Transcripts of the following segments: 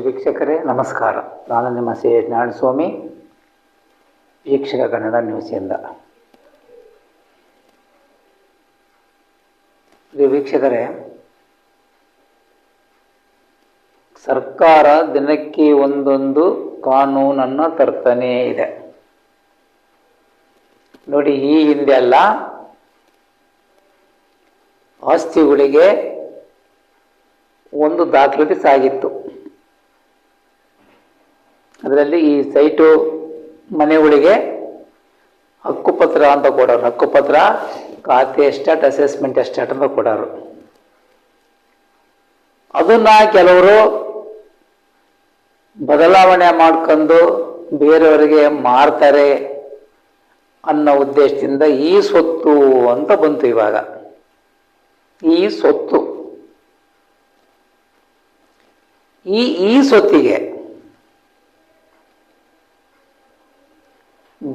ವೀಕ್ಷಕರೇ ನಮಸ್ಕಾರ. ನಾನು ನಿಮ್ಮ ಸಿ ನಾರಾಯಣಸ್ವಾಮಿ, ವೀಕ್ಷಕ ಕನ್ನಡ ನ್ಯೂಸಿಂದ. ವೀಕ್ಷಕರೇ, ಸರ್ಕಾರ ದಿನಕ್ಕೆ ಒಂದೊಂದು ಕಾನೂನನ್ನು ತರ್ತಾನೇ ಇದೆ ನೋಡಿ. ಈ ಹಿಂದೆ ಎಲ್ಲ ಆಸ್ತಿಗಳಿಗೆ ಒಂದು ದಾಖಲಾತಿ ಸಾಗಿತ್ತು. ಅದರಲ್ಲಿ ಈ ಸೈಟು ಮನೆಗಳಿಗೆ ಹಕ್ಕುಪತ್ರ ಅಂತ ಕೊಡೋರು. ಹಕ್ಕುಪತ್ರ, ಖಾತೆ ಎಸ್ಟೇಟ್, ಅಸೆಸ್ಮೆಂಟ್ ಎಸ್ಟೇಟ್ ಅಂತ ಕೊಡೋರು. ಅದನ್ನ ಕೆಲವರು ಬದಲಾವಣೆ ಮಾಡ್ಕೊಂಡು ಬೇರೆಯವರಿಗೆ ಮಾರ್ತಾರೆ ಅನ್ನೋ ಉದ್ದೇಶದಿಂದ ಈ ಸ್ವತ್ತು ಅಂತ ಬಂತು. ಇವಾಗ ಈ ಸ್ವತ್ತು, ಈ ಸ್ವತ್ತಿಗೆ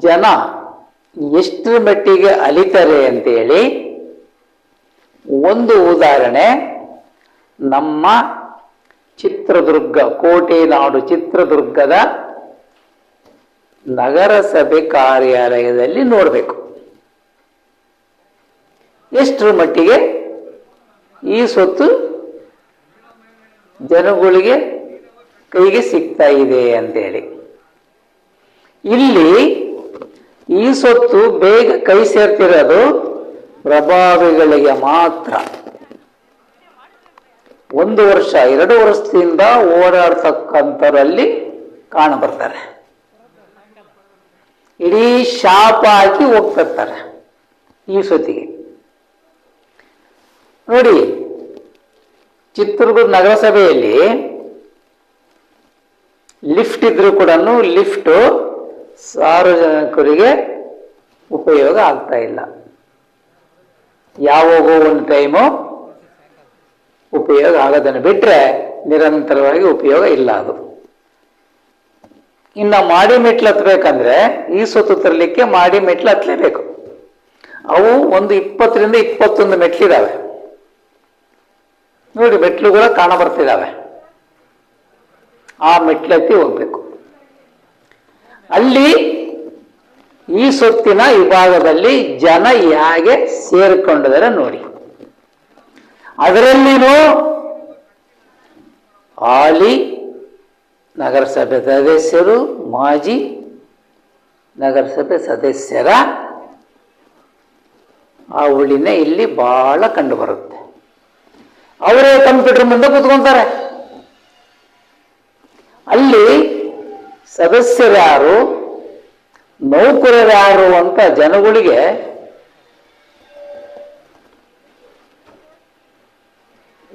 ಜನ ಎಷ್ಟರ ಮಟ್ಟಿಗೆ ಅಲಿತಾರೆ ಅಂತೇಳಿ ಒಂದು ಉದಾಹರಣೆ ನಮ್ಮ ಚಿತ್ರದುರ್ಗ, ಕೋಟೆನಾಡು ಚಿತ್ರದುರ್ಗದ ನಗರಸಭೆ ಕಾರ್ಯಾಲಯದಲ್ಲಿ ನೋಡಬೇಕು. ಎಷ್ಟರ ಮಟ್ಟಿಗೆ ಈ ಸ್ವತ್ತು ಜನಗಳಿಗೆ ಕೈಗೆ ಸಿಗ್ತಾ ಇದೆ ಅಂತೇಳಿ. ಇಲ್ಲಿ ಈ ಸ್ವತ್ತು ಬೇಗ ಕೈ ಸೇರ್ತಿರೋದು ಪ್ರಭಾವಿಗಳಿಗೆ ಮಾತ್ರ. 1 ವರ್ಷ 2 ವರ್ಷದಿಂದ ಓಡಾಡ್ತಕ್ಕಂಥರಲ್ಲಿ ಕಾಣಬರ್ತಾರೆ. ಇಡೀ ಶಾಪ ಹಾಕಿ ಹೋಗ್ತಿರ್ತಾರೆ ಈ ಸ್ವತ್ತಿಗೆ. ನೋಡಿ, ಚಿತ್ರದುರ್ಗ ನಗರಸಭೆಯಲ್ಲಿ ಲಿಫ್ಟ್ ಇದ್ರೂ ಕೂಡ ಲಿಫ್ಟ್ ಸಾರ್ವಜನಿಕರಿಗೆ ಉಪಯೋಗ ಆಗ್ತಾ ಇಲ್ಲ. ಯಾವಾಗೋ ಒಂದು ಟೈಮು ಉಪಯೋಗ ಆಗೋದನ್ನು ಬಿಟ್ರೆ ನಿರಂತರವಾಗಿ ಉಪಯೋಗ ಇಲ್ಲ ಅದು. ಇನ್ನು ಮಾಡಿ ಮೆಟ್ಲು ಹತ್ಬೇಕಂದ್ರೆ ಈ ಸ್ವತ್ತು ತರಲಿಕ್ಕೆ ಮಾಡಿ ಮೆಟ್ಲು ಹತ್ತಲೇಬೇಕು. ಅವು ಒಂದು 20ರಿಂದ 21 ಮೆಟ್ಲಿದ್ದಾವೆ ನೋಡಿ. ಮೆಟ್ಲುಗಳ ಕಾಣ ಬರ್ತಿದ್ದಾವೆ. ಆ ಮೆಟ್ಲತ್ತಿ ಹೋಗ್ಬೇಕು. ಅಲ್ಲಿ ಈ ಸ್ವತ್ತಿನ ವಿಭಾಗದಲ್ಲಿ ಜನ ಹೇಗೆ ಸೇರಿಕೊಂಡಿದ್ದಾರೆ ನೋಡಿ. ಅದರಲ್ಲಿನೂ ಹಾಲಿ ನಗರಸಭೆ ಸದಸ್ಯರು, ಮಾಜಿ ನಗರಸಭೆ ಸದಸ್ಯರ ಆ ಉಳಿನೇ ಇಲ್ಲಿ ಬಹಳ ಕಂಡು ಬರುತ್ತೆ. ಅವರೇ ಕಂಪ್ಯೂಟರ್ ಮುಂದೆ ಕೂತ್ಕೊಂತಾರೆ. ಅಲ್ಲಿ ಸದಸ್ಯರ್ಯಾರು, ನೌಕರರ್ಯಾರು ಅಂತ ಜನಗಳಿಗೆ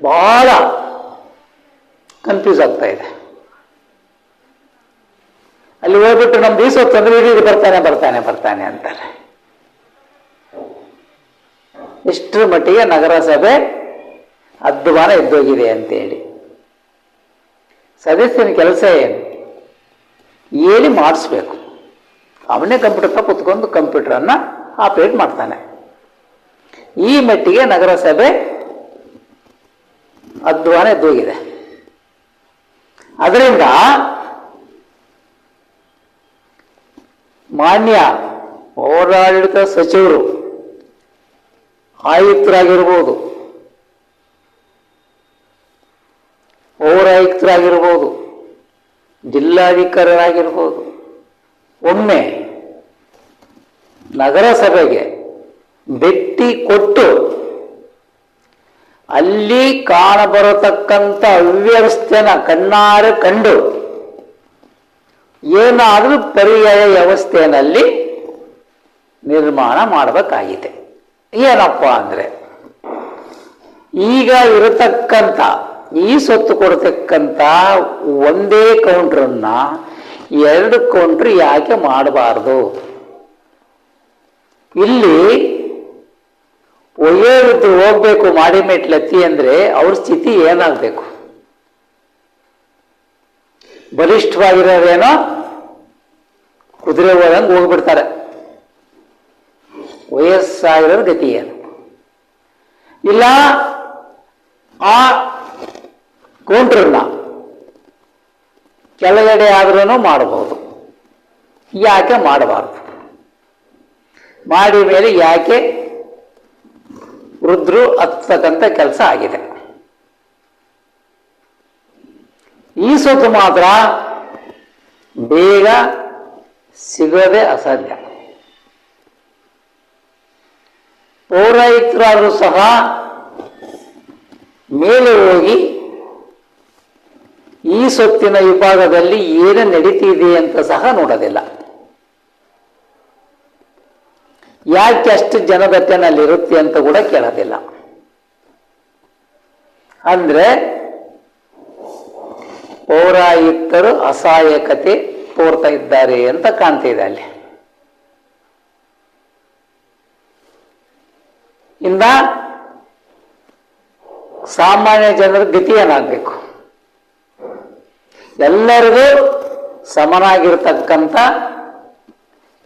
ಬಹಳ ಕನ್ಫ್ಯೂಸ್ ಆಗ್ತಾ ಇದೆ. ಅಲ್ಲಿ ಹೋಗ್ಬಿಟ್ಟು ನಮ್ದು ಈ ಸ್ವತ್ತು ಅಂದ್ರೆ ಇದು ಬರ್ತಾನೆ ಬರ್ತಾನೆ ಬರ್ತಾನೆ ಅಂತಾರೆ. ಇಷ್ಟರ ಮಟ್ಟಿಗೆ ನಗರಸಭೆ ಅಧ್ವಾನ ಎದ್ದೋಗಿದೆ ಅಂತೇಳಿ. ಸದಸ್ಯನ ಕೆಲಸ ಏನು? ಹೇಳಿ ಮಾಡಿಸ್ಬೇಕು. ಅವನೇ ಕಂಪ್ಯೂಟರ್ ಕುತ್ಕೊಂಡು ಕಂಪ್ಯೂಟರನ್ನು ಆಪರೇಟ್ ಮಾಡ್ತಾನೆ. ಈ ಮಟ್ಟಿಗೆ ನಗರಸಭೆ ಅಧ್ವಾನ ಎದ್ದೋಗಿದೆ. ಅದರಿಂದ ಮಾನ್ಯ ಪೌರಾಡಳಿತ ಸಚಿವರು, ಆಯುಕ್ತರಾಗಿರ್ಬೋದು, ಪೌರಾಯುಕ್ತರಾಗಿರ್ಬೋದು, ಜಿಲ್ಲಾಧಿಕಾರಿಗಳಾಗಿರ್ಬೋದು, ಒಮ್ಮೆ ನಗರಸಭೆಗೆ ಭೇಟಿ ಕೊಟ್ಟು ಅಲ್ಲಿ ಕಾಣಬರತಕ್ಕಂಥ ಅವ್ಯವಸ್ಥೆನ ಕಣ್ಣಾರೆ ಕಂಡು ಏನಾದರೂ ಪರ್ಯಾಯ ವ್ಯವಸ್ಥೆಯಲ್ಲಿ ನಿರ್ಮಾಣ ಮಾಡಬೇಕಾಗಿದೆ. ಏನಪ್ಪ ಅಂದ್ರೆ, ಈಗ ಇರತಕ್ಕಂಥ ಈ ಸ್ವತ್ತು ಕೊಡ್ತಕ್ಕಂಥ ಒಂದೇ ಕೌಂಟ್ರನ್ನ 2 ಕೌಂಟ್ರ್ ಯಾಕೆ ಮಾಡಬಾರ್ದು? ಇಲ್ಲಿ ಒಯ್ಯೋದು ಹೋಗ್ಬೇಕು ಮಾಡಿ ಮೆಟ್ಲತ್ತಿ ಅಂದ್ರೆ ಅವ್ರ ಸ್ಥಿತಿ ಏನಾಗಬೇಕು? ಬಲಿಷ್ಠವಾಗಿರೋದೇನೋ ಕುದುರೆ ಹೋದಂಗೆ ಹೋಗ್ಬಿಡ್ತಾರೆ. ವಯಸ್ಸಾಗಿರೋರ ಗತಿ ಏನು? ಇಲ್ಲ ಆ ಕೌಂಟ್ರನ್ನ ಕೆಳಗಡೆ ಆದ್ರೂ ಮಾಡಬಹುದು. ಯಾಕೆ ಮಾಡಬಾರ್ದು? ಮಾಡಿ ಮೇಲೆ ಯಾಕೆ ರುದ್ರು ಹತ್ತಕ್ಕಂಥ ಕೆಲಸ ಆಗಿದೆ. ಈ ಸೊತ್ತು ಮಾತ್ರ ಬೇಗ ಸಿಗೋದೇ ಅಸಾಧ್ಯ. ಪೌರಾಯುಕ್ತರಾದರೂ ಸಹ ಮೇಲೆ ಹೋಗಿ ಈ ಸೊತ್ತಿನ ವಿಭಾಗದಲ್ಲಿ ಏನು ನಡೀತಿದೆ ಅಂತ ಸಹ ನೋಡೋದಿಲ್ಲ. ಯಾಕೆ ಅಷ್ಟು ಜನದಟ್ಟೆನಲ್ಲಿರುತ್ತೆ ಅಂತ ಕೂಡ ಕೇಳೋದಿಲ್ಲ. ಅಂದ್ರೆ ಪೌರಾಯುಕ್ತರು ಅಸಹಾಯಕತೆ ತೋರ್ತಾ ಇದ್ದಾರೆ ಅಂತ ಕಾಣ್ತಿದೆ ಅಲ್ಲಿ. ಇಂದ ಸಾಮಾನ್ಯ ಜನರ ಗತಿ ಏನಾಗಬೇಕು? ಎಲ್ಲರಿಗೂ ಸಮನಾಗಿರ್ತಕ್ಕಂಥ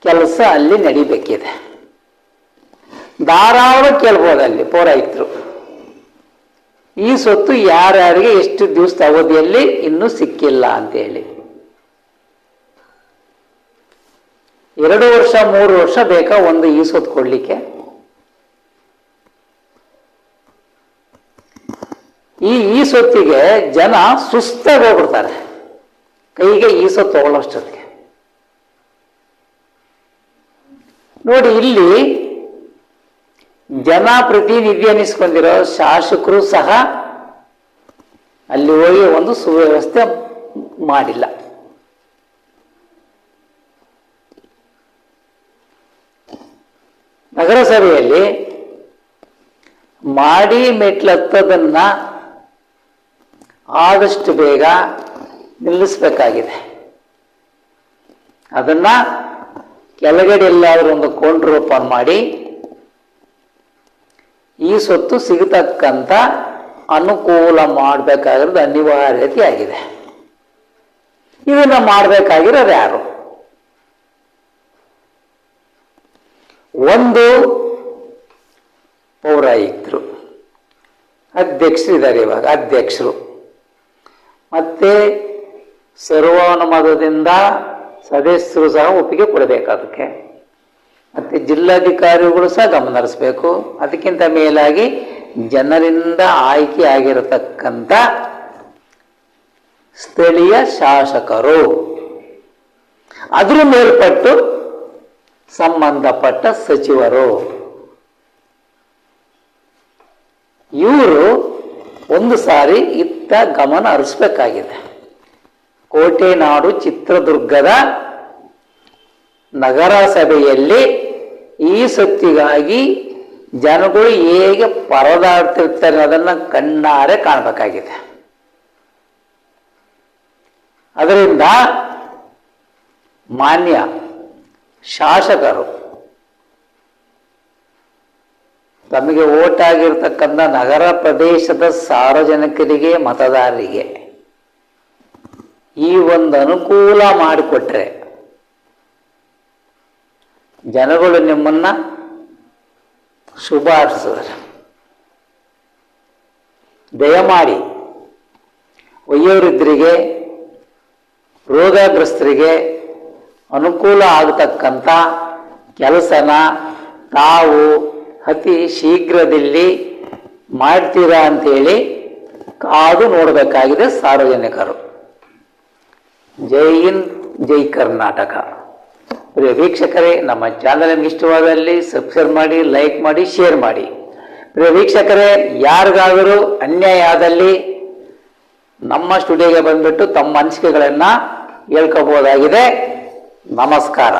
ಕೆಲಸ ಅಲ್ಲಿ ನಡಿಬೇಕಿದೆ. ಧಾರಾಳ ಕೇಳ್ಬೋದು ಅಲ್ಲಿ ಪೌರಾಯುಕ್ತರು, ಈ ಸೊತ್ತು ಯಾರ್ಯಾರಿಗೆ ಎಷ್ಟು ದಿವಸದ ಅವಧಿಯಲ್ಲಿ ಇನ್ನೂ ಸಿಕ್ಕಿಲ್ಲ ಅಂತ ಹೇಳಿ. 2 ವರ್ಷ 3 ವರ್ಷ ಬೇಕಾ ಒಂದು ಈ ಸೊತ್ತು ಕೊಡ್ಲಿಕ್ಕೆ? ಈ ಸೊತ್ತಿಗೆ ಜನ ಸುಸ್ತಾಗಿ ಹೋಗ್ಬಿಡ್ತಾರೆ ಕೈಗೆ ಈ ಸೊತ್ತು ತಗೊಳ್ಳೋಷ್ಟೊತ್ತಿಗೆ. ನೋಡಿ, ಇಲ್ಲಿ ಜನಪ್ರತಿನಿಧಿ ಅನ್ನಿಸ್ಕೊಂಡಿರೋ ಶಾಸಕರು ಸಹ ಅಲ್ಲಿ ಹೋಗಿ ಒಂದು ಸುವ್ಯವಸ್ಥೆ ಮಾಡಿಲ್ಲ. ನಗರಸಭೆಯಲ್ಲಿ ಮಾಡಿ ಮೆಟ್ಲತ್ತದನ್ನ ಆದಷ್ಟು ಬೇಗ ನಿಲ್ಲಿಸಬೇಕಾಗಿದೆ. ಅದನ್ನ ಕೆಳಗಡೆ ಎಲ್ಲಾದರೂ ಒಂದು ಕೌಂಟರ್ ಓಪನ್ ಮಾಡಿ ಈ ಸೊತ್ತು ಸಿಗತಕ್ಕಂಥ ಅನುಕೂಲ ಮಾಡಬೇಕಾಗಿರೋದು ಅನಿವಾರ್ಯತೆ ಆಗಿದೆ. ಇದನ್ನ ಮಾಡಬೇಕಾಗಿರೋದು ಯಾರು? ಒಂದು ಪೌರಾಯುಕ್ತರು, ಅಧ್ಯಕ್ಷರು ಇದ್ದಾರೆ. ಇವಾಗ ಅಧ್ಯಕ್ಷರು ಮತ್ತೆ ಸರ್ವಾನುಮತದಿಂದ ಸದಸ್ಯರು ಸಹ ಒಪ್ಪಿಗೆ ಕೊಡಬೇಕು. ಅದಕ್ಕೆ ಮತ್ತೆ ಜಿಲ್ಲಾಧಿಕಾರಿಗಳು ಸಹ ಗಮನ ಹರಿಸಬೇಕು. ಅದಕ್ಕಿಂತ ಮೇಲಾಗಿ ಜನರಿಂದ ಆಯ್ಕೆ ಆಗಿರತಕ್ಕಂಥ ಸ್ಥಳೀಯ ಶಾಸಕರು, ಅದ್ರ ಮೇಲ್ಪಟ್ಟು ಸಂಬಂಧಪಟ್ಟ ಸಚಿವರು, ಇವರು ಒಂದು ಸಾರಿ ಇತ್ತ ಗಮನ ಹರಿಸಬೇಕಾಗಿದೆ. ಕೋಟೆನಾಡು ಚಿತ್ರದುರ್ಗದ ನಗರಸಭೆಯಲ್ಲಿ ಈ ಸೊತ್ತಿಗಾಗಿ ಜನಗಳು ಹೇಗೆ ಪರದಾಡ್ತಿರ್ತಾರೆ ಅದನ್ನ ಕಣ್ಣಾರೆ ಕಾಣಬೇಕಾಗಿದೆ. ಅದರಿಂದ ಮಾನ್ಯ ಶಾಸಕರು ತಮಗೆ ಓಟ್ ಆಗಿರ್ತಕ್ಕಂಥ ನಗರ ಪ್ರದೇಶದ ಸಾರ್ವಜನಿಕರಿಗೆ, ಮತದಾರರಿಗೆ ಈ ಒಂದು ಅನುಕೂಲ ಮಾಡಿಕೊಟ್ರೆ ಜನಗಳು ನಿಮ್ಮನ್ನ ಶುಭಾಶಿಸಿದ್ದಾರೆ. ದಯಮಾಡಿ ವಯೋವೃದ್ಧರಿಗೆ, ರೋಗಗ್ರಸ್ತರಿಗೆ ಅನುಕೂಲ ಆಗತಕ್ಕಂಥ ಕೆಲಸನ ತಾವು ಅತಿ ಶೀಘ್ರದಲ್ಲಿ ಮಾಡ್ತೀರಾ ಅಂತೇಳಿ ಕಾದು ನೋಡಬೇಕಾಗಿದೆ ಸಾರ್ವಜನಿಕರು. ಜೈ ಹಿಂದ್, ಜೈ ಕರ್ನಾಟಕ. ಪ್ರಿಯ ವೀಕ್ಷಕರೇ, ನಮ್ಮ ಚಾನಲ್ ನಿಮ್ಗೆ ಇಷ್ಟವಾದಲ್ಲಿ ಸಬ್ಸ್ಕ್ರೈಬ್ ಮಾಡಿ, ಲೈಕ್ ಮಾಡಿ, ಶೇರ್ ಮಾಡಿ. ಪ್ರಿಯ ವೀಕ್ಷಕರೇ, ಯಾರಿಗಾದರೂ ಅನ್ಯಾಯ ಆದಲ್ಲಿ ನಮ್ಮ ಸ್ಟುಡಿಯೋಗೆ ಬಂದ್ಬಿಟ್ಟು ತಮ್ಮ ಅನಿಸಿಕೆಗಳನ್ನು ಹೇಳ್ಕೋಬಹುದಾಗಿದೆ. ನಮಸ್ಕಾರ.